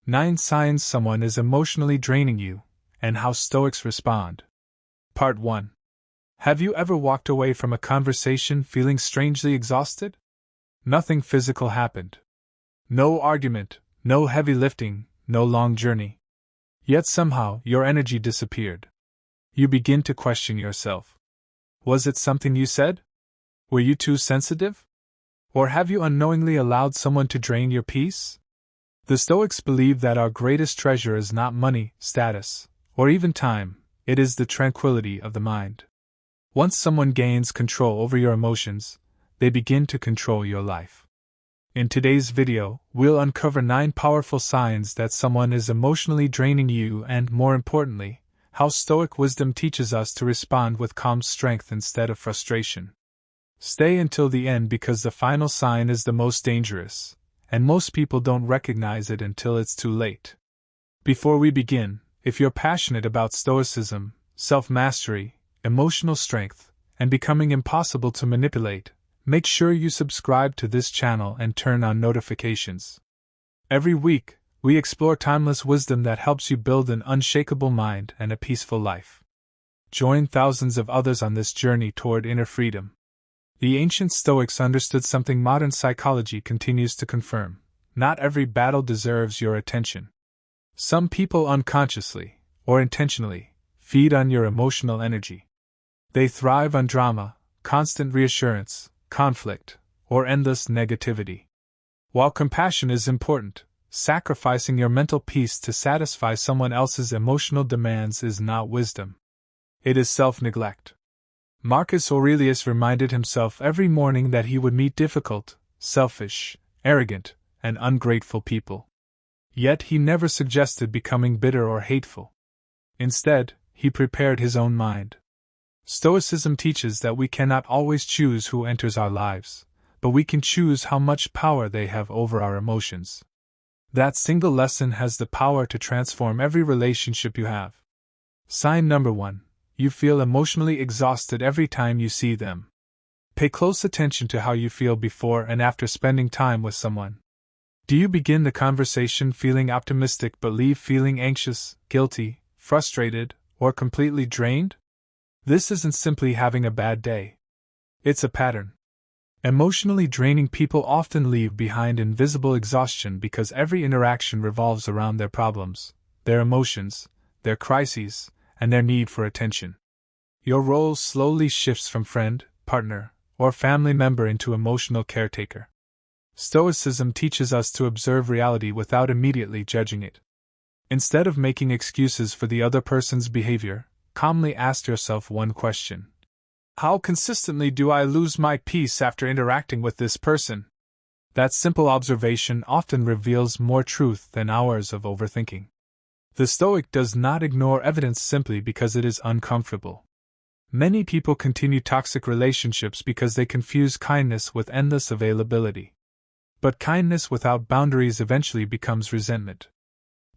9 Signs someone is emotionally draining you, and how Stoics respond. Part 1. Have you ever walked away from a conversation feeling strangely exhausted? Nothing physical happened. No argument, no heavy lifting, no long journey. Yet somehow your energy disappeared. You begin to question yourself. Was it something you said? Were you too sensitive? Or have you unknowingly allowed someone to drain your peace? The Stoics believe that our greatest treasure is not money, status, or even time, it is the tranquility of the mind. Once someone gains control over your emotions, they begin to control your life. In today's video, we'll uncover 9 powerful signs that someone is emotionally draining you and, more importantly, how Stoic wisdom teaches us to respond with calm strength instead of frustration. Stay until the end because the final sign is the most dangerous, and most people don't recognize it until it's too late. Before we begin, if you're passionate about Stoicism, self-mastery, emotional strength, and becoming impossible to manipulate, make sure you subscribe to this channel and turn on notifications. Every week, we explore timeless wisdom that helps you build an unshakable mind and a peaceful life. Join thousands of others on this journey toward inner freedom. The ancient Stoics understood something modern psychology continues to confirm: not every battle deserves your attention. Some people unconsciously, or intentionally, feed on your emotional energy. They thrive on drama, constant reassurance, conflict, or endless negativity. While compassion is important, sacrificing your mental peace to satisfy someone else's emotional demands is not wisdom. It is self-neglect. Marcus Aurelius reminded himself every morning that he would meet difficult, selfish, arrogant, and ungrateful people. Yet he never suggested becoming bitter or hateful. Instead, he prepared his own mind. Stoicism teaches that we cannot always choose who enters our lives, but we can choose how much power they have over our emotions. That single lesson has the power to transform every relationship you have. Sign number 1. You feel emotionally exhausted every time you see them. Pay close attention to how you feel before and after spending time with someone. Do you begin the conversation feeling optimistic but leave feeling anxious, guilty, frustrated, or completely drained? This isn't simply having a bad day. It's a pattern. Emotionally draining people often leave behind invisible exhaustion because every interaction revolves around their problems, their emotions, their crises, and their need for attention. Your role slowly shifts from friend, partner, or family member into emotional caretaker. Stoicism teaches us to observe reality without immediately judging it. Instead of making excuses for the other person's behavior, calmly ask yourself one question. How consistently do I lose my peace after interacting with this person? That simple observation often reveals more truth than hours of overthinking. The Stoic does not ignore evidence simply because it is uncomfortable. Many people continue toxic relationships because they confuse kindness with endless availability. But kindness without boundaries eventually becomes resentment.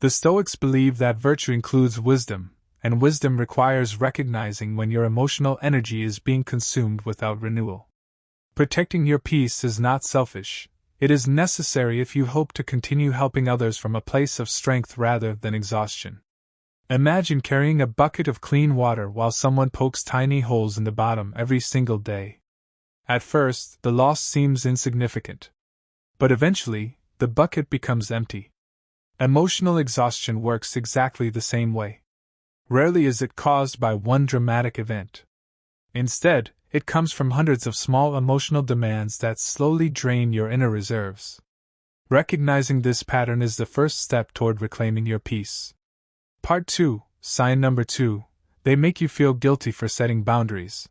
The Stoics believe that virtue includes wisdom, and wisdom requires recognizing when your emotional energy is being consumed without renewal. Protecting your peace is not selfish. It is necessary if you hope to continue helping others from a place of strength rather than exhaustion. Imagine carrying a bucket of clean water while someone pokes tiny holes in the bottom every single day. At first, the loss seems insignificant. But eventually, the bucket becomes empty. Emotional exhaustion works exactly the same way. Rarely is it caused by one dramatic event. Instead, it comes from hundreds of small emotional demands that slowly drain your inner reserves. Recognizing this pattern is the first step toward reclaiming your peace. Part 2, Sign number 2. They make you feel guilty for setting boundaries.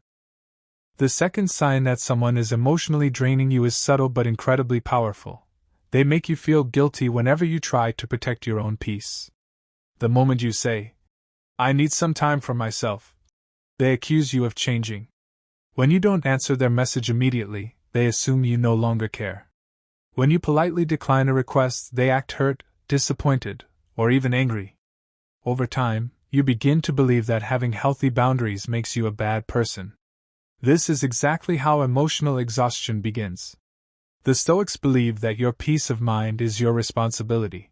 The second sign that someone is emotionally draining you is subtle but incredibly powerful. They make you feel guilty whenever you try to protect your own peace. The moment you say, "I need some time for myself," they accuse you of changing. When you don't answer their message immediately, they assume you no longer care. When you politely decline a request, they act hurt, disappointed, or even angry. Over time, you begin to believe that having healthy boundaries makes you a bad person. This is exactly how emotional exhaustion begins. The Stoics believe that your peace of mind is your responsibility.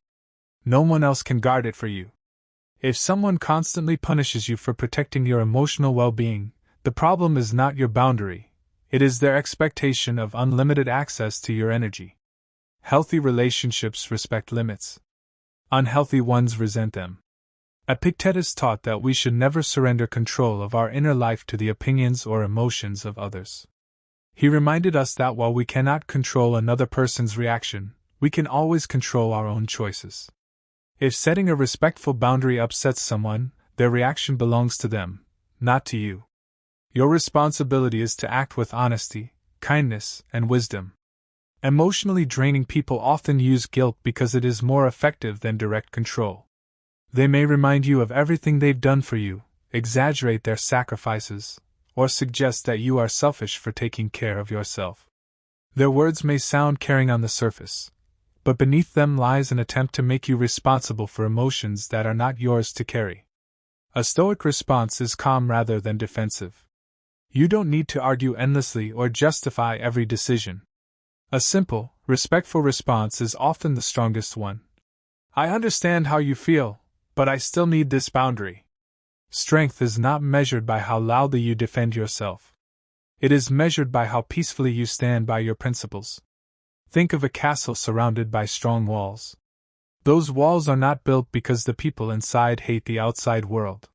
No one else can guard it for you. If someone constantly punishes you for protecting your emotional well-being, the problem is not your boundary, it is their expectation of unlimited access to your energy. Healthy relationships respect limits. Unhealthy ones resent them. Epictetus taught that we should never surrender control of our inner life to the opinions or emotions of others. He reminded us that while we cannot control another person's reaction, we can always control our own choices. If setting a respectful boundary upsets someone, their reaction belongs to them, not to you. Your responsibility is to act with honesty, kindness, and wisdom. Emotionally draining people often use guilt because it is more effective than direct control. They may remind you of everything they've done for you, exaggerate their sacrifices, or suggest that you are selfish for taking care of yourself. Their words may sound caring on the surface, but beneath them lies an attempt to make you responsible for emotions that are not yours to carry. A Stoic response is calm rather than defensive. You don't need to argue endlessly or justify every decision. A simple, respectful response is often the strongest one. I understand how you feel, but I still need this boundary. Strength is not measured by how loudly you defend yourself. It is measured by how peacefully you stand by your principles. Think of a castle surrounded by strong walls. Those walls are not built because the people inside hate the outside world.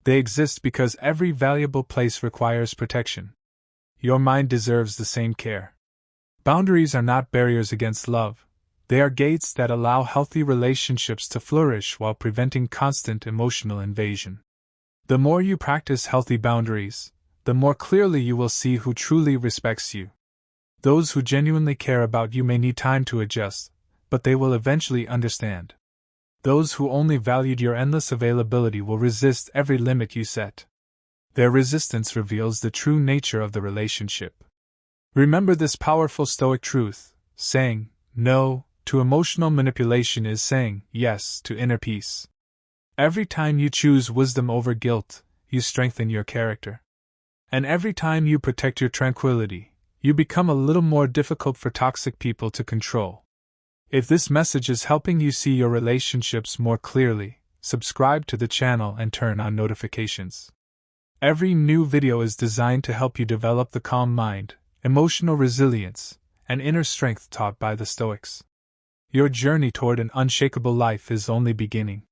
They exist because every valuable place requires protection. Your mind deserves the same care. Boundaries are not barriers against love. They are gates that allow healthy relationships to flourish while preventing constant emotional invasion. The more you practice healthy boundaries, the more clearly you will see who truly respects you. Those who genuinely care about you may need time to adjust, but they will eventually understand. Those who only valued your endless availability will resist every limit you set. Their resistance reveals the true nature of the relationship. Remember this powerful Stoic truth: saying no to emotional manipulation is saying yes to inner peace. Every time you choose wisdom over guilt, you strengthen your character. And every time you protect your tranquility, you become a little more difficult for toxic people to control. If this message is helping you see your relationships more clearly, subscribe to the channel and turn on notifications. Every new video is designed to help you develop the calm mind, emotional resilience, and inner strength taught by the Stoics. Your journey toward an unshakable life is only beginning.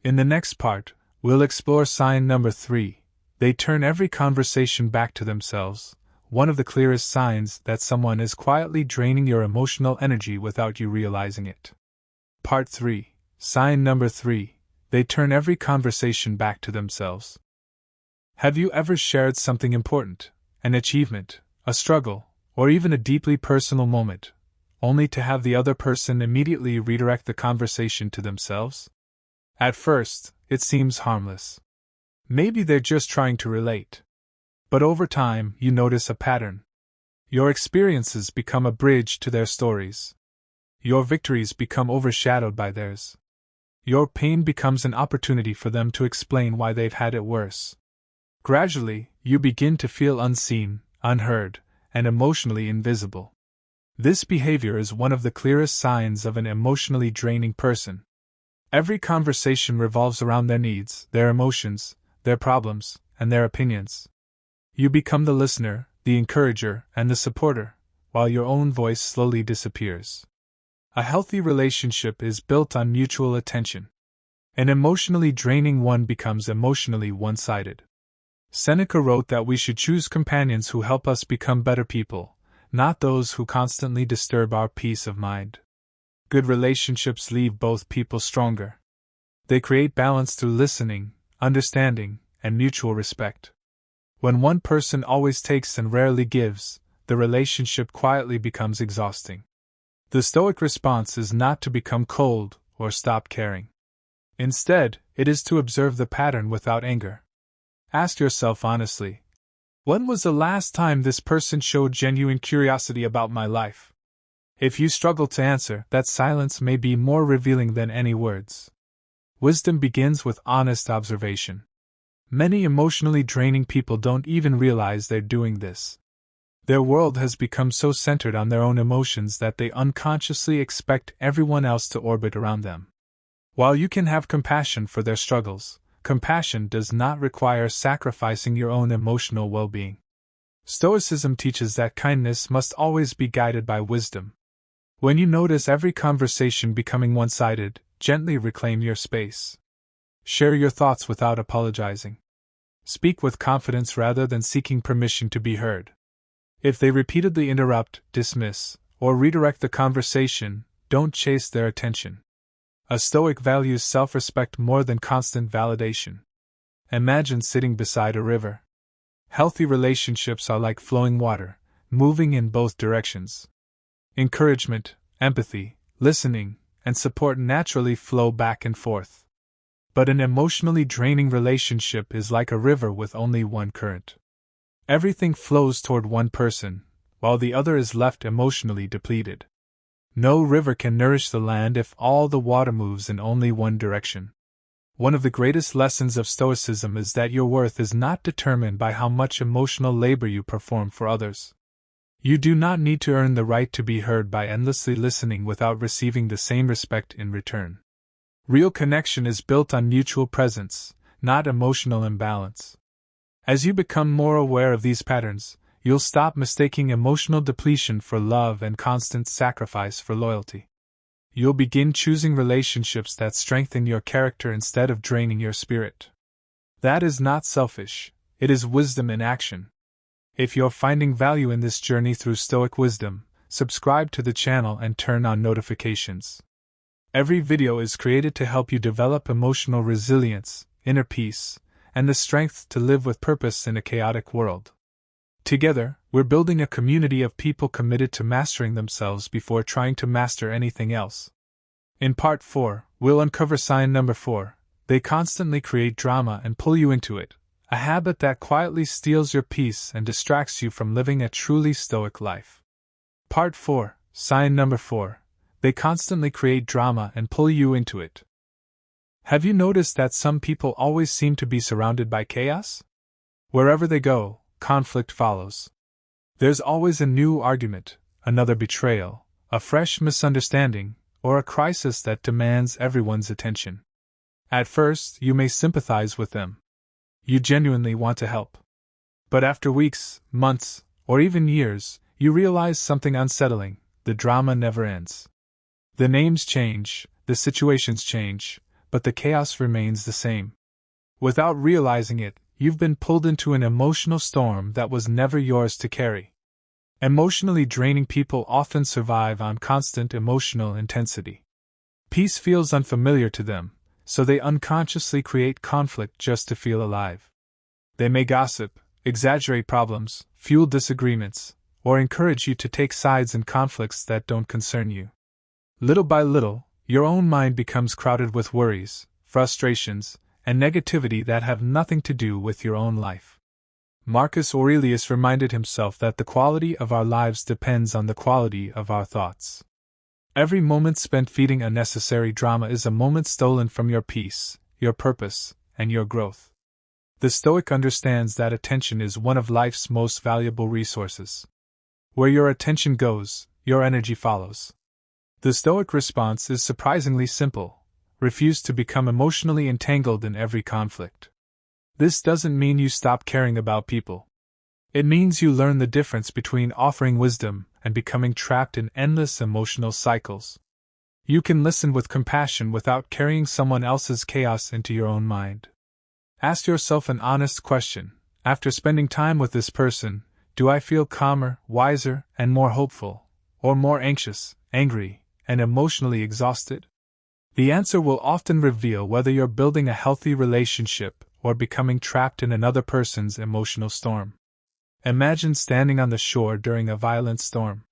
In the next part, we'll explore sign number 3. They turn every conversation back to themselves, one of the clearest signs that someone is quietly draining your emotional energy without you realizing it. Part 3. Sign number 3. They turn every conversation back to themselves. Have you ever shared something important, an achievement, a struggle, or even a deeply personal moment, only to have the other person immediately redirect the conversation to themselves? At first, it seems harmless. Maybe they're just trying to relate. But over time, you notice a pattern. Your experiences become a bridge to their stories. Your victories become overshadowed by theirs. Your pain becomes an opportunity for them to explain why they've had it worse. Gradually, you begin to feel unseen, unheard, and emotionally invisible. This behavior is one of the clearest signs of an emotionally draining person. Every conversation revolves around their needs, their emotions, their problems, and their opinions. You become the listener, the encourager, and the supporter, while your own voice slowly disappears. A healthy relationship is built on mutual attention. An emotionally draining one becomes emotionally one-sided. Seneca wrote that we should choose companions who help us become better people, not those who constantly disturb our peace of mind. Good relationships leave both people stronger. They create balance through listening, understanding, and mutual respect. When one person always takes and rarely gives, the relationship quietly becomes exhausting. The Stoic response is not to become cold or stop caring. Instead, it is to observe the pattern without anger. Ask yourself honestly, when was the last time this person showed genuine curiosity about my life? If you struggle to answer, that silence may be more revealing than any words. Wisdom begins with honest observation. Many emotionally draining people don't even realize they're doing this. Their world has become so centered on their own emotions that they unconsciously expect everyone else to orbit around them. While you can have compassion for their struggles, compassion does not require sacrificing your own emotional well-being. Stoicism teaches that kindness must always be guided by wisdom. When you notice every conversation becoming one-sided, gently reclaim your space. Share your thoughts without apologizing. Speak with confidence rather than seeking permission to be heard. If they repeatedly interrupt, dismiss, or redirect the conversation, don't chase their attention. A Stoic values self-respect more than constant validation. Imagine sitting beside a river. Healthy relationships are like flowing water, moving in both directions. Encouragement, empathy, listening, and support naturally flow back and forth. But an emotionally draining relationship is like a river with only one current. Everything flows toward one person, while the other is left emotionally depleted. No river can nourish the land if all the water moves in only one direction. One of the greatest lessons of Stoicism is that your worth is not determined by how much emotional labor you perform for others. You do not need to earn the right to be heard by endlessly listening without receiving the same respect in return. Real connection is built on mutual presence, not emotional imbalance. As you become more aware of these patterns, you'll stop mistaking emotional depletion for love and constant sacrifice for loyalty. You'll begin choosing relationships that strengthen your character instead of draining your spirit. That is not selfish, it is wisdom in action. If you're finding value in this journey through Stoic wisdom, subscribe to the channel and turn on notifications. Every video is created to help you develop emotional resilience, inner peace, and the strength to live with purpose in a chaotic world. Together, we're building a community of people committed to mastering themselves before trying to master anything else. In Part 4, we'll uncover sign number 4. They constantly create drama and pull you into it, a habit that quietly steals your peace and distracts you from living a truly Stoic life. Part 4, sign number 4. They constantly create drama and pull you into it. Have you noticed that some people always seem to be surrounded by chaos? Wherever they go, conflict follows. There's always a new argument, another betrayal, a fresh misunderstanding, or a crisis that demands everyone's attention. At first, you may sympathize with them. You genuinely want to help. But after weeks, months, or even years, you realize something unsettling: the drama never ends. The names change, the situations change, but the chaos remains the same. Without realizing it, you've been pulled into an emotional storm that was never yours to carry. Emotionally draining people often survive on constant emotional intensity. Peace feels unfamiliar to them, so they unconsciously create conflict just to feel alive. They may gossip, exaggerate problems, fuel disagreements, or encourage you to take sides in conflicts that don't concern you. Little by little, your own mind becomes crowded with worries, frustrations, and negativity that have nothing to do with your own life. Marcus Aurelius reminded himself that the quality of our lives depends on the quality of our thoughts. Every moment spent feeding unnecessary drama is a moment stolen from your peace, your purpose, and your growth. The Stoic understands that attention is one of life's most valuable resources. Where your attention goes, your energy follows. The Stoic response is surprisingly simple: refuse to become emotionally entangled in every conflict. This doesn't mean you stop caring about people. It means you learn the difference between offering wisdom and becoming trapped in endless emotional cycles. You can listen with compassion without carrying someone else's chaos into your own mind. Ask yourself an honest question: after spending time with this person, do I feel calmer, wiser, and more hopeful, or more anxious, angry, and emotionally exhausted? The answer will often reveal whether you're building a healthy relationship or becoming trapped in another person's emotional storm. Imagine standing on the shore during a violent storm.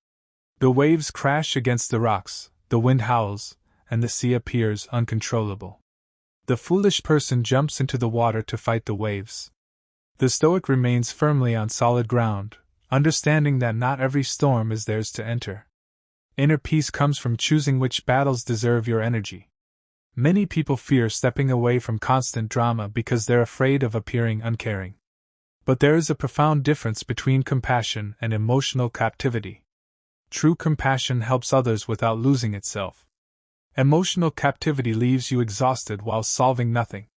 The waves crash against the rocks, the wind howls, and the sea appears uncontrollable. The foolish person jumps into the water to fight the waves. The Stoic remains firmly on solid ground, understanding that not every storm is theirs to enter. Inner peace comes from choosing which battles deserve your energy. Many people fear stepping away from constant drama because they're afraid of appearing uncaring. But there is a profound difference between compassion and emotional captivity. True compassion helps others without losing itself. Emotional captivity leaves you exhausted while solving nothing.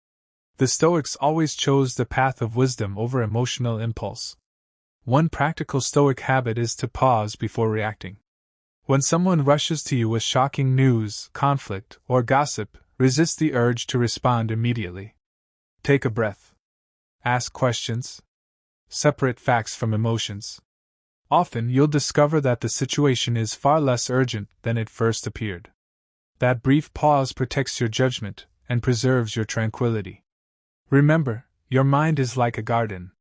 The Stoics always chose the path of wisdom over emotional impulse. One practical Stoic habit is to pause before reacting. When someone rushes to you with shocking news, conflict, or gossip, resist the urge to respond immediately. Take a breath. Ask questions. Separate facts from emotions. Often you'll discover that the situation is far less urgent than it first appeared. That brief pause protects your judgment and preserves your tranquility. Remember, your mind is like a garden.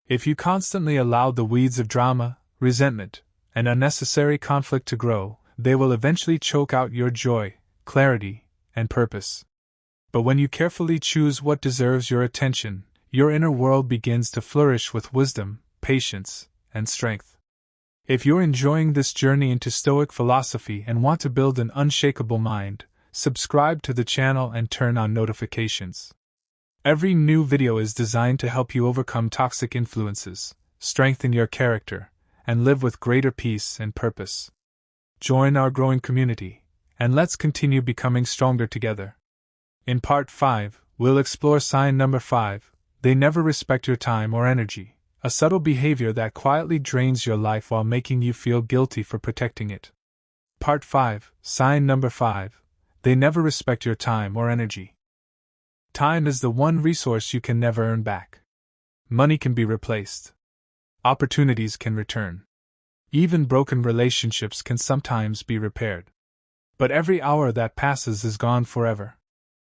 If you constantly allow the weeds of drama, resentment, and unnecessary conflict to grow, they will eventually choke out your joy, clarity, and purpose. But when you carefully choose what deserves your attention, your inner world begins to flourish with wisdom, patience, and strength. If you're enjoying this journey into Stoic philosophy and want to build an unshakable mind, subscribe to the channel and turn on notifications. Every new video is designed to help you overcome toxic influences, strengthen your character, and live with greater peace and purpose. Join our growing community, and let's continue becoming stronger together. In Part 5, we'll explore sign number 5, they never respect your time or energy. A subtle behavior that quietly drains your life while making you feel guilty for protecting it. Part 5, sign number 5. They never respect your time or energy. Time is the one resource you can never earn back. Money can be replaced. Opportunities can return. Even broken relationships can sometimes be repaired. But every hour that passes is gone forever.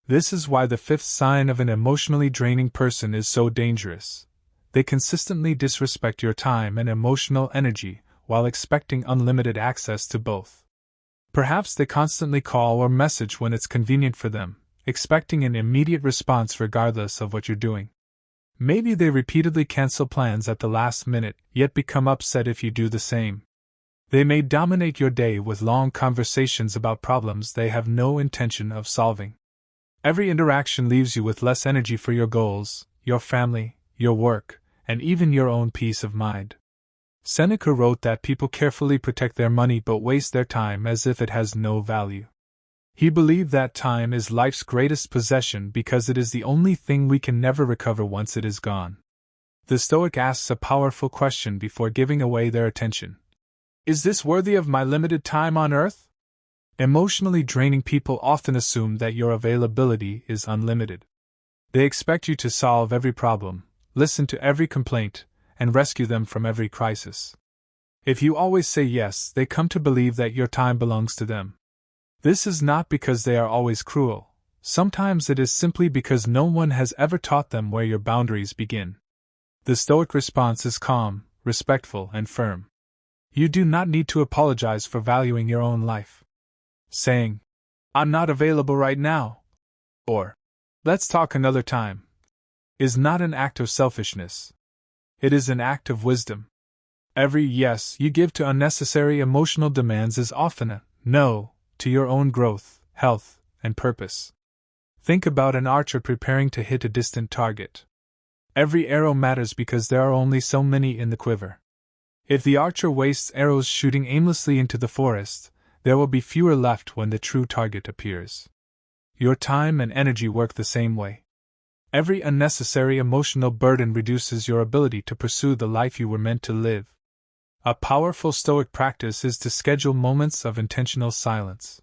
This is why the fifth sign of an emotionally draining person is so dangerous. They consistently disrespect your time and emotional energy while expecting unlimited access to both. Perhaps they constantly call or message when it's convenient for them, expecting an immediate response regardless of what you're doing. Maybe they repeatedly cancel plans at the last minute, yet become upset if you do the same. They may dominate your day with long conversations about problems they have no intention of solving. Every interaction leaves you with less energy for your goals, your family, your work, and even your own peace of mind. Seneca wrote that people carefully protect their money but waste their time as if it has no value. He believed that time is life's greatest possession because it is the only thing we can never recover once it is gone. The Stoic asks a powerful question before giving away their attention. Is this worthy of my limited time on earth? Emotionally draining people often assume that your availability is unlimited. They expect you to solve every problem, listen to every complaint, and rescue them from every crisis. If you always say yes, they come to believe that your time belongs to them. This is not because they are always cruel. Sometimes it is simply because no one has ever taught them where your boundaries begin. The Stoic response is calm, respectful, and firm. You do not need to apologize for valuing your own life. Saying, "I'm not available right now," or "let's talk another time," is not an act of selfishness. It is an act of wisdom. Every yes you give to unnecessary emotional demands is often a no to your own growth, health, and purpose. Think about an archer preparing to hit a distant target. Every arrow matters because there are only so many in the quiver. If the archer wastes arrows shooting aimlessly into the forest, there will be fewer left when the true target appears. Your time and energy work the same way. Every unnecessary emotional burden reduces your ability to pursue the life you were meant to live. A powerful Stoic practice is to schedule moments of intentional silence.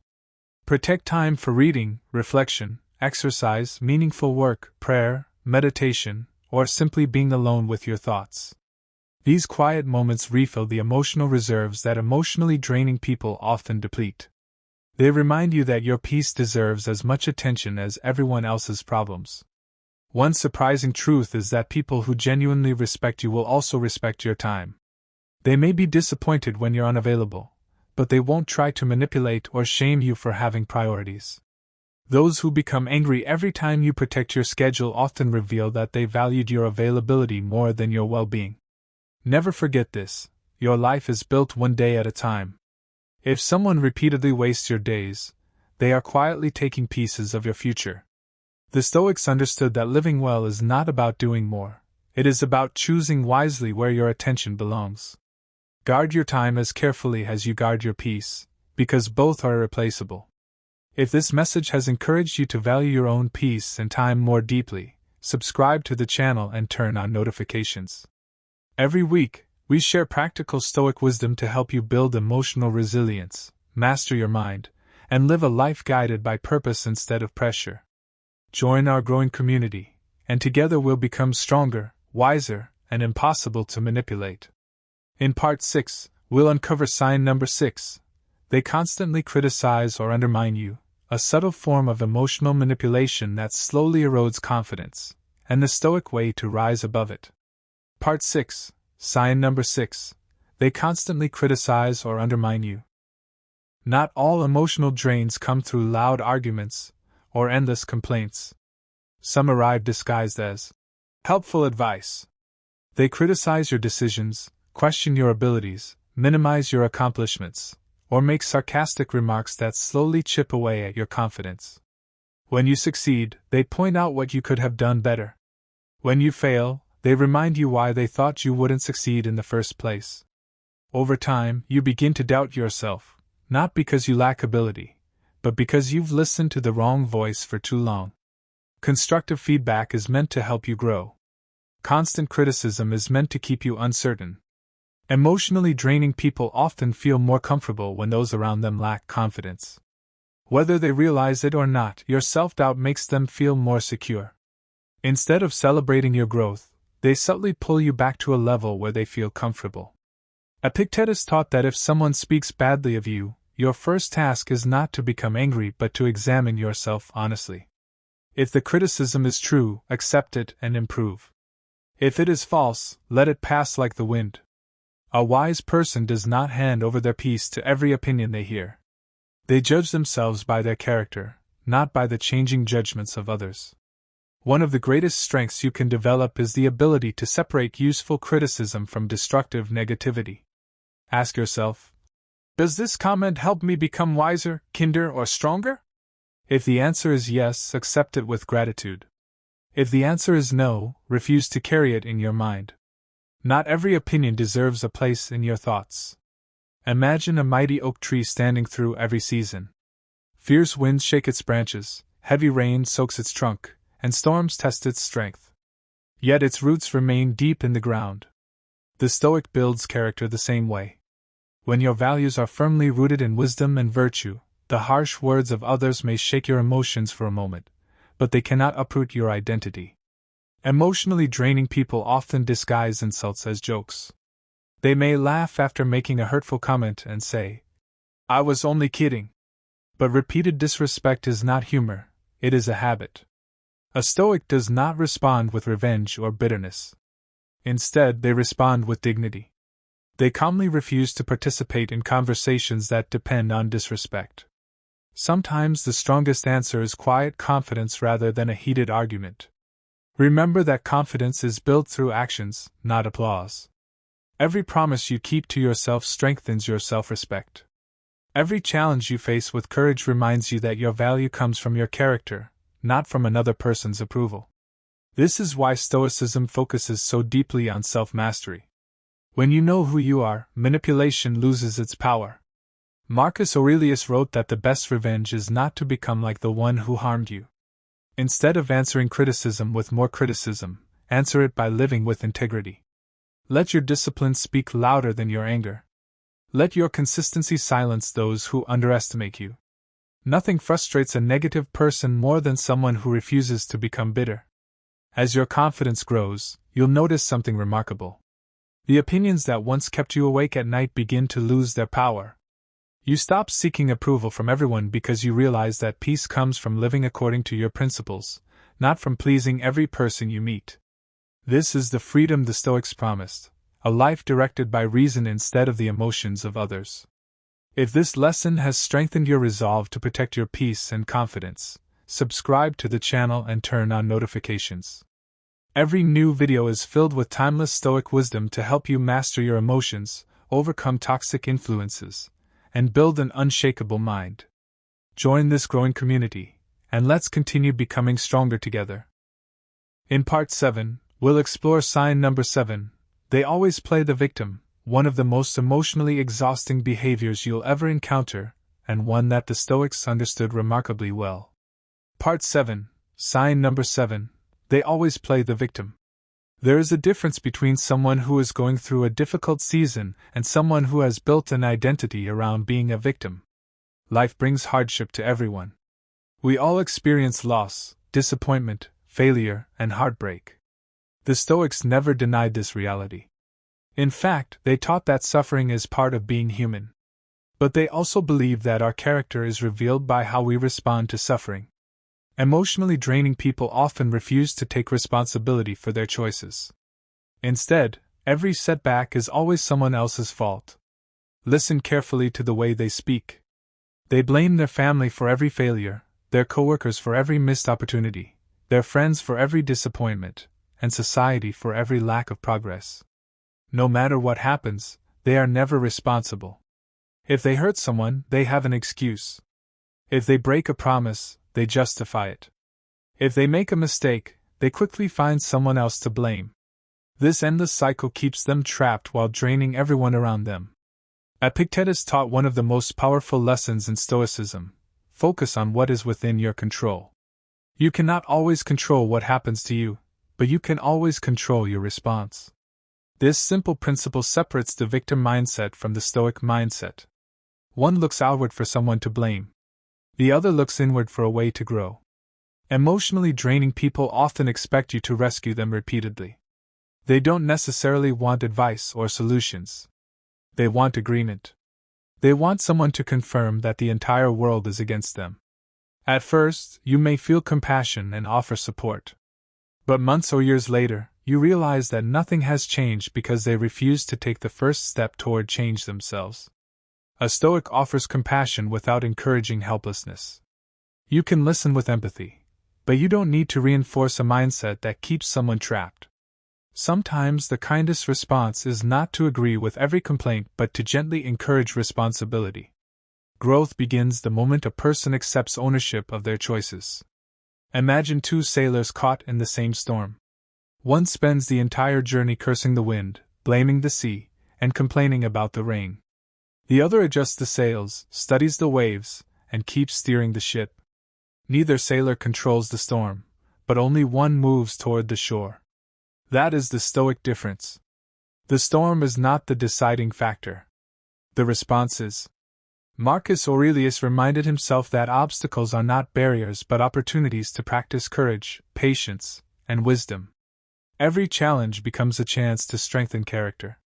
Protect time for reading, reflection, exercise, meaningful work, prayer, meditation, or simply being alone with your thoughts. These quiet moments refill the emotional reserves that emotionally draining people often deplete. They remind you that your peace deserves as much attention as everyone else's problems. One surprising truth is that people who genuinely respect you will also respect your time. They may be disappointed when you're unavailable, but they won't try to manipulate or shame you for having priorities. Those who become angry every time you protect your schedule often reveal that they valued your availability more than your well-being. Never forget this: your life is built one day at a time. If someone repeatedly wastes your days, they are quietly taking pieces of your future. The Stoics understood that living well is not about doing more, it is about choosing wisely where your attention belongs. Guard your time as carefully as you guard your peace, because both are irreplaceable. If this message has encouraged you to value your own peace and time more deeply, subscribe to the channel and turn on notifications. Every week, we share practical Stoic wisdom to help you build emotional resilience, master your mind, and live a life guided by purpose instead of pressure. Join our growing community, and together we'll become stronger, wiser, and impossible to manipulate. In Part 6, we'll uncover sign number 6. They constantly criticize or undermine you, a subtle form of emotional manipulation that slowly erodes confidence, and the Stoic way to rise above it. Part 6, sign number 6. They constantly criticize or undermine you. Not all emotional drains come through loud arguments or endless complaints. Some arrive disguised as helpful advice. They criticize your decisions, question your abilities, minimize your accomplishments, or make sarcastic remarks that slowly chip away at your confidence. When you succeed, they point out what you could have done better. When you fail, they remind you why they thought you wouldn't succeed in the first place. Over time, you begin to doubt yourself, not because you lack ability, but because you've listened to the wrong voice for too long. Constructive feedback is meant to help you grow. Constant criticism is meant to keep you uncertain. Emotionally draining people often feel more comfortable when those around them lack confidence. Whether they realize it or not, your self-doubt makes them feel more secure. Instead of celebrating your growth, they subtly pull you back to a level where they feel comfortable. Epictetus taught that if someone speaks badly of you, your first task is not to become angry but to examine yourself honestly. If the criticism is true, accept it and improve. If it is false, let it pass like the wind. A wise person does not hand over their peace to every opinion they hear. They judge themselves by their character, not by the changing judgments of others. One of the greatest strengths you can develop is the ability to separate useful criticism from destructive negativity. Ask yourself, does this comment help me become wiser, kinder, or stronger? If the answer is yes, accept it with gratitude. If the answer is no, refuse to carry it in your mind. Not every opinion deserves a place in your thoughts. Imagine a mighty oak tree standing through every season. Fierce winds shake its branches, heavy rain soaks its trunk, and storms test its strength. Yet its roots remain deep in the ground. The Stoic builds character the same way. When your values are firmly rooted in wisdom and virtue, the harsh words of others may shake your emotions for a moment, but they cannot uproot your identity. Emotionally draining people often disguise insults as jokes. They may laugh after making a hurtful comment and say, "I was only kidding." But repeated disrespect is not humor, it is a habit. A Stoic does not respond with revenge or bitterness. Instead, they respond with dignity. They calmly refuse to participate in conversations that depend on disrespect. Sometimes the strongest answer is quiet confidence rather than a heated argument. Remember that confidence is built through actions, not applause. Every promise you keep to yourself strengthens your self-respect. Every challenge you face with courage reminds you that your value comes from your character, not from another person's approval. This is why Stoicism focuses so deeply on self-mastery. When you know who you are, manipulation loses its power. Marcus Aurelius wrote that the best revenge is not to become like the one who harmed you. Instead of answering criticism with more criticism, answer it by living with integrity. Let your discipline speak louder than your anger. Let your consistency silence those who underestimate you. Nothing frustrates a negative person more than someone who refuses to become bitter. As your confidence grows, you'll notice something remarkable. The opinions that once kept you awake at night begin to lose their power. You stop seeking approval from everyone because you realize that peace comes from living according to your principles, not from pleasing every person you meet. This is the freedom the Stoics promised, a life directed by reason instead of the emotions of others. If this lesson has strengthened your resolve to protect your peace and confidence, subscribe to the channel and turn on notifications. Every new video is filled with timeless Stoic wisdom to help you master your emotions, overcome toxic influences, and build an unshakable mind. Join this growing community, and let's continue becoming stronger together. In Part 7, we'll explore sign number 7. They always play the victim, one of the most emotionally exhausting behaviors you'll ever encounter, and one that the Stoics understood remarkably well. Part 7. Sign number 7. They always play the victim. There is a difference between someone who is going through a difficult season and someone who has built an identity around being a victim. Life brings hardship to everyone. We all experience loss, disappointment, failure, and heartbreak. The Stoics never denied this reality. In fact, they taught that suffering is part of being human. But they also believed that our character is revealed by how we respond to suffering. Emotionally draining people often refuse to take responsibility for their choices. Instead, every setback is always someone else's fault. Listen carefully to the way they speak. They blame their family for every failure, their coworkers for every missed opportunity, their friends for every disappointment, and society for every lack of progress. No matter what happens, they are never responsible. If they hurt someone, they have an excuse. If they break a promise, they justify it. If they make a mistake, they quickly find someone else to blame. This endless cycle keeps them trapped while draining everyone around them. Epictetus taught one of the most powerful lessons in Stoicism: focus on what is within your control. You cannot always control what happens to you, but you can always control your response. This simple principle separates the victim mindset from the Stoic mindset. One looks outward for someone to blame. The other looks inward for a way to grow. Emotionally draining people often expect you to rescue them repeatedly. They don't necessarily want advice or solutions. They want agreement. They want someone to confirm that the entire world is against them. At first, you may feel compassion and offer support. But months or years later, you realize that nothing has changed because they refuse to take the first step toward change themselves. A Stoic offers compassion without encouraging helplessness. You can listen with empathy, but you don't need to reinforce a mindset that keeps someone trapped. Sometimes the kindest response is not to agree with every complaint but to gently encourage responsibility. Growth begins the moment a person accepts ownership of their choices. Imagine two sailors caught in the same storm. One spends the entire journey cursing the wind, blaming the sea, and complaining about the rain. The other adjusts the sails, studies the waves, and keeps steering the ship. Neither sailor controls the storm, but only one moves toward the shore. That is the Stoic difference. The storm is not the deciding factor. The response is. Marcus Aurelius reminded himself that obstacles are not barriers but opportunities to practice courage, patience, and wisdom. Every challenge becomes a chance to strengthen character.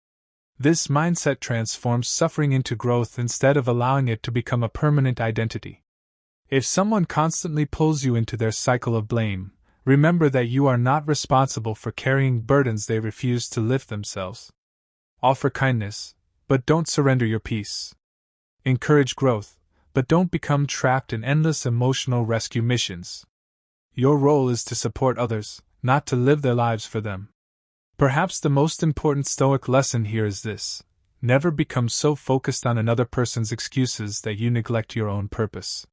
This mindset transforms suffering into growth instead of allowing it to become a permanent identity. If someone constantly pulls you into their cycle of blame, remember that you are not responsible for carrying burdens they refuse to lift themselves. Offer kindness, but don't surrender your peace. Encourage growth, but don't become trapped in endless emotional rescue missions. Your role is to support others, not to live their lives for them. Perhaps the most important Stoic lesson here is this: never become so focused on another person's excuses that you neglect your own purpose.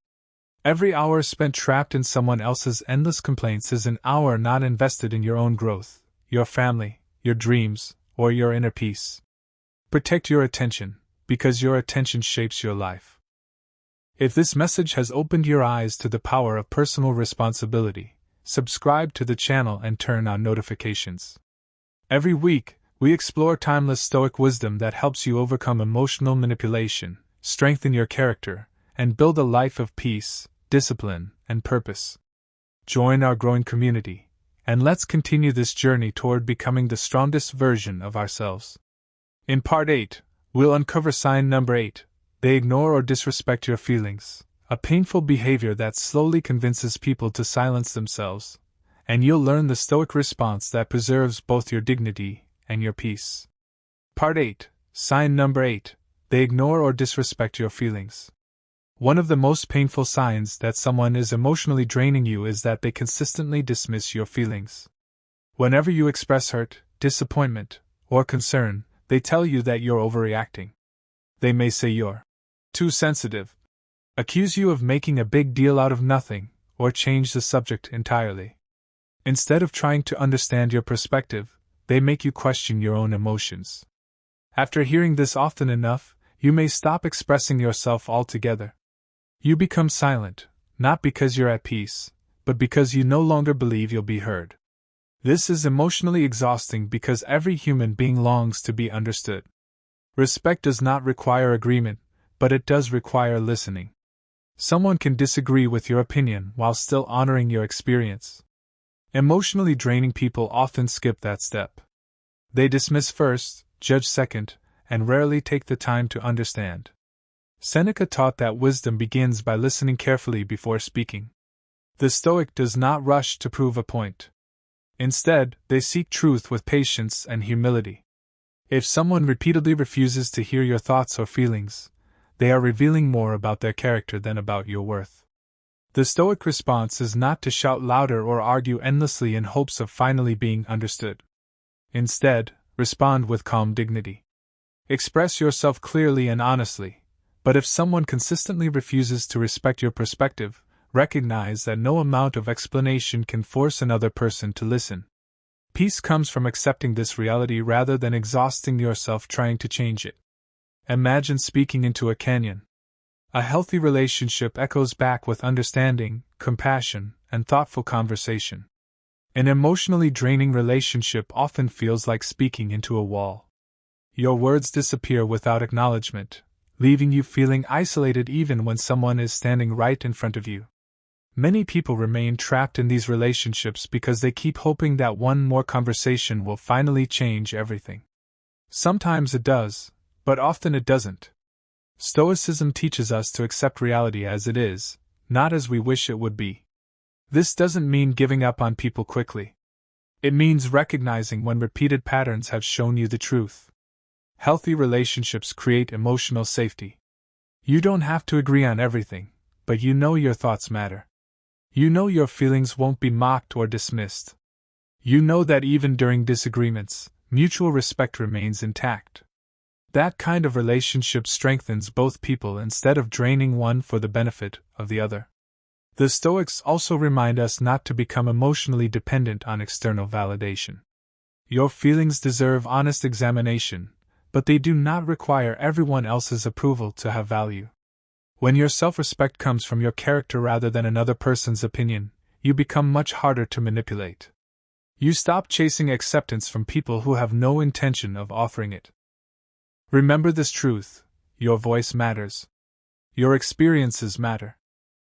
Every hour spent trapped in someone else's endless complaints is an hour not invested in your own growth, your family, your dreams, or your inner peace. Protect your attention, because your attention shapes your life. If this message has opened your eyes to the power of personal responsibility, subscribe to the channel and turn on notifications. Every week, we explore timeless Stoic wisdom that helps you overcome emotional manipulation, strengthen your character, and build a life of peace, discipline, and purpose. Join our growing community, and let's continue this journey toward becoming the strongest version of ourselves. In Part 8, we'll uncover sign number 8, they ignore or disrespect your feelings, a painful behavior that slowly convinces people to silence themselves. And you'll learn the Stoic response that preserves both your dignity and your peace. Part 8, sign number 8, they ignore or disrespect your feelings. One of the most painful signs that someone is emotionally draining you is that they consistently dismiss your feelings. Whenever you express hurt, disappointment, or concern, they tell you that you're overreacting. They may say you're too sensitive, accuse you of making a big deal out of nothing, or change the subject entirely. Instead of trying to understand your perspective, they make you question your own emotions. After hearing this often enough, you may stop expressing yourself altogether. You become silent, not because you're at peace, but because you no longer believe you'll be heard. This is emotionally exhausting because every human being longs to be understood. Respect does not require agreement, but it does require listening. Someone can disagree with your opinion while still honoring your experience. Emotionally draining people often skip that step. They dismiss first, judge second, and rarely take the time to understand. Seneca taught that wisdom begins by listening carefully before speaking. The Stoic does not rush to prove a point. Instead, they seek truth with patience and humility. If someone repeatedly refuses to hear your thoughts or feelings, they are revealing more about their character than about your worth. The Stoic response is not to shout louder or argue endlessly in hopes of finally being understood. Instead, respond with calm dignity. Express yourself clearly and honestly, but if someone consistently refuses to respect your perspective, recognize that no amount of explanation can force another person to listen. Peace comes from accepting this reality rather than exhausting yourself trying to change it. Imagine speaking into a canyon. A healthy relationship echoes back with understanding, compassion, and thoughtful conversation. An emotionally draining relationship often feels like speaking into a wall. Your words disappear without acknowledgement, leaving you feeling isolated even when someone is standing right in front of you. Many people remain trapped in these relationships because they keep hoping that one more conversation will finally change everything. Sometimes it does, but often it doesn't. Stoicism teaches us to accept reality as it is, not as we wish it would be. This doesn't mean giving up on people quickly. It means recognizing when repeated patterns have shown you the truth. Healthy relationships create emotional safety. You don't have to agree on everything, but you know your thoughts matter. You know your feelings won't be mocked or dismissed. You know that even during disagreements, mutual respect remains intact. That kind of relationship strengthens both people instead of draining one for the benefit of the other. The Stoics also remind us not to become emotionally dependent on external validation. Your feelings deserve honest examination, but they do not require everyone else's approval to have value. When your self-respect comes from your character rather than another person's opinion, you become much harder to manipulate. You stop chasing acceptance from people who have no intention of offering it. Remember this truth: your voice matters. Your experiences matter.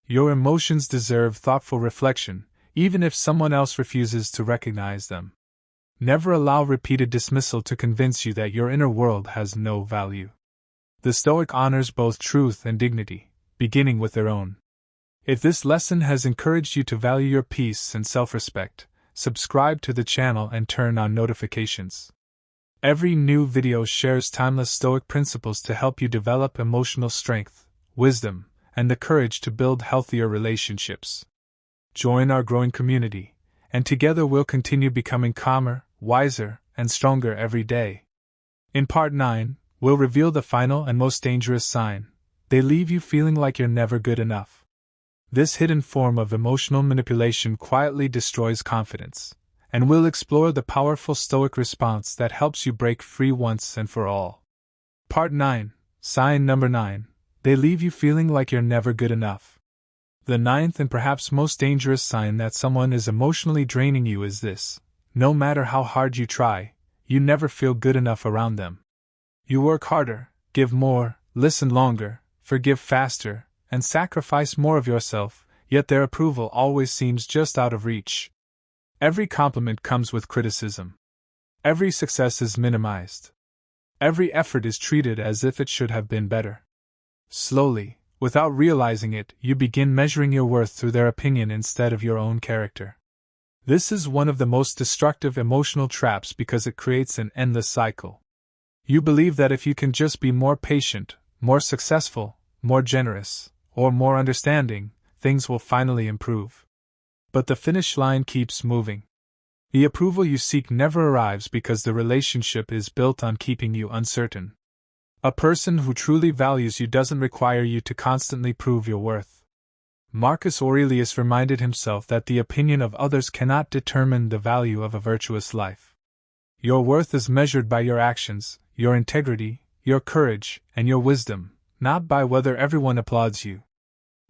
Your emotions deserve thoughtful reflection, even if someone else refuses to recognize them. Never allow repeated dismissal to convince you that your inner world has no value. The Stoic honors both truth and dignity, beginning with their own. If this lesson has encouraged you to value your peace and self-respect, subscribe to the channel and turn on notifications. Every new video shares timeless Stoic principles to help you develop emotional strength, wisdom, and the courage to build healthier relationships. Join our growing community, and together we'll continue becoming calmer, wiser, and stronger every day. In Part 9, we'll reveal the final and most dangerous sign: they leave you feeling like you're never good enough. This hidden form of emotional manipulation quietly destroys confidence, and we'll explore the powerful Stoic response that helps you break free once and for all. Part 9, Sign number 9. They leave you feeling like you're never good enough. The ninth and perhaps most dangerous sign that someone is emotionally draining you is this: no matter how hard you try, you never feel good enough around them. You work harder, give more, listen longer, forgive faster, and sacrifice more of yourself, yet their approval always seems just out of reach. Every compliment comes with criticism. Every success is minimized. Every effort is treated as if it should have been better. Slowly, without realizing it, you begin measuring your worth through their opinion instead of your own character. This is one of the most destructive emotional traps because it creates an endless cycle. You believe that if you can just be more patient, more successful, more generous, or more understanding, things will finally improve. But the finish line keeps moving. The approval you seek never arrives because the relationship is built on keeping you uncertain. A person who truly values you doesn't require you to constantly prove your worth. Marcus Aurelius reminded himself that the opinion of others cannot determine the value of a virtuous life. Your worth is measured by your actions, your integrity, your courage, and your wisdom, not by whether everyone applauds you.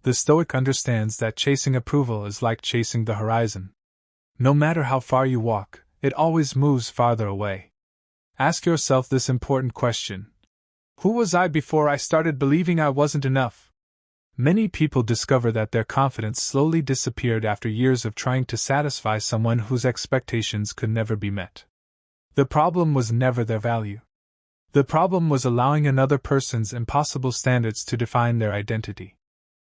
The Stoic understands that chasing approval is like chasing the horizon. No matter how far you walk, it always moves farther away. Ask yourself this important question: who was I before I started believing I wasn't enough? Many people discover that their confidence slowly disappeared after years of trying to satisfy someone whose expectations could never be met. The problem was never their value. The problem was allowing another person's impossible standards to define their identity.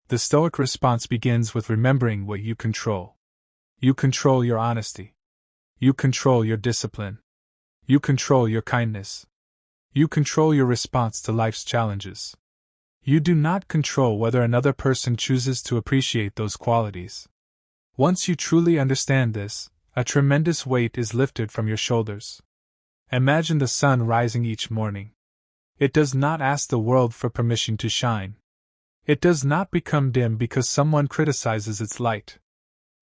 The Stoic response begins with remembering what you control. You control your honesty. You control your discipline. You control your kindness. You control your response to life's challenges. You do not control whether another person chooses to appreciate those qualities. Once you truly understand this, a tremendous weight is lifted from your shoulders. Imagine the sun rising each morning. It does not ask the world for permission to shine. It does not become dim because someone criticizes its light.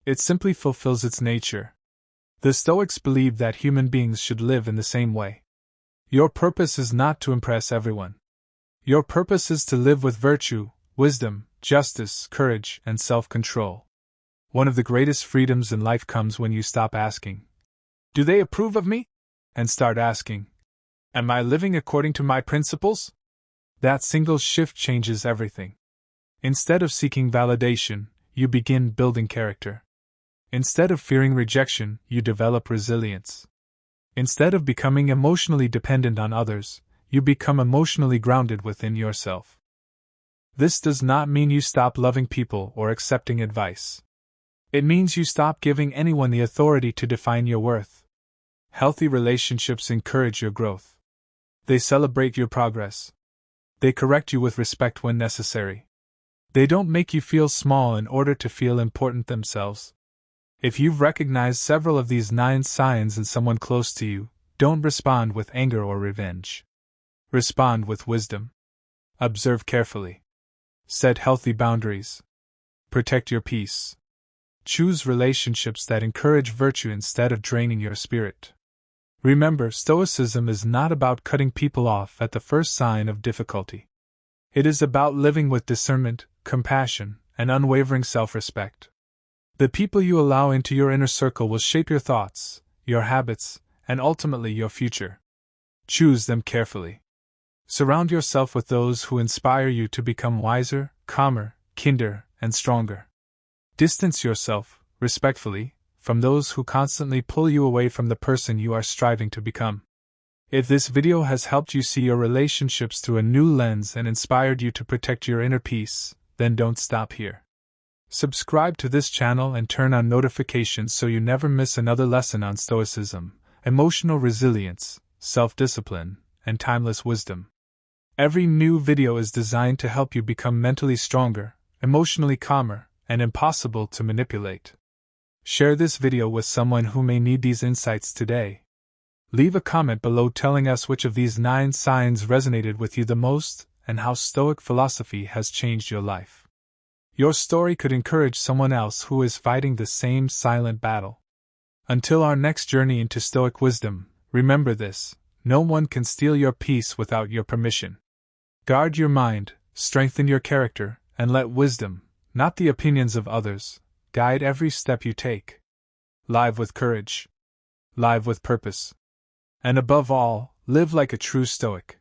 It simply fulfills its nature. The Stoics believe that human beings should live in the same way. Your purpose is not to impress everyone. Your purpose is to live with virtue, wisdom, justice, courage, and self-control. One of the greatest freedoms in life comes when you stop asking, "Do they approve of me?" and start asking, "Am I living according to my principles?" That single shift changes everything. Instead of seeking validation, you begin building character. Instead of fearing rejection, you develop resilience. Instead of becoming emotionally dependent on others, you become emotionally grounded within yourself. This does not mean you stop loving people or accepting advice. It means you stop giving anyone the authority to define your worth. Healthy relationships encourage your growth. They celebrate your progress. They correct you with respect when necessary. They don't make you feel small in order to feel important themselves. If you've recognized several of these 9 signs in someone close to you, don't respond with anger or revenge. Respond with wisdom. Observe carefully. Set healthy boundaries. Protect your peace. Choose relationships that encourage virtue instead of draining your spirit. Remember, Stoicism is not about cutting people off at the first sign of difficulty. It is about living with discernment, compassion, and unwavering self-respect. The people you allow into your inner circle will shape your thoughts, your habits, and ultimately your future. Choose them carefully. Surround yourself with those who inspire you to become wiser, calmer, kinder, and stronger. Distance yourself, respectfully, from those who constantly pull you away from the person you are striving to become. If this video has helped you see your relationships through a new lens and inspired you to protect your inner peace, then don't stop here. Subscribe to this channel and turn on notifications so you never miss another lesson on Stoicism, emotional resilience, self-discipline, and timeless wisdom. Every new video is designed to help you become mentally stronger, emotionally calmer, and impossible to manipulate. Share this video with someone who may need these insights today. Leave a comment below telling us which of these 9 signs resonated with you the most and how Stoic philosophy has changed your life. Your story could encourage someone else who is fighting the same silent battle. Until our next journey into Stoic wisdom, remember this: no one can steal your peace without your permission. Guard your mind, strengthen your character, and let wisdom, not the opinions of others, guide every step you take. Live with courage. Live with purpose. And above all, live like a true Stoic.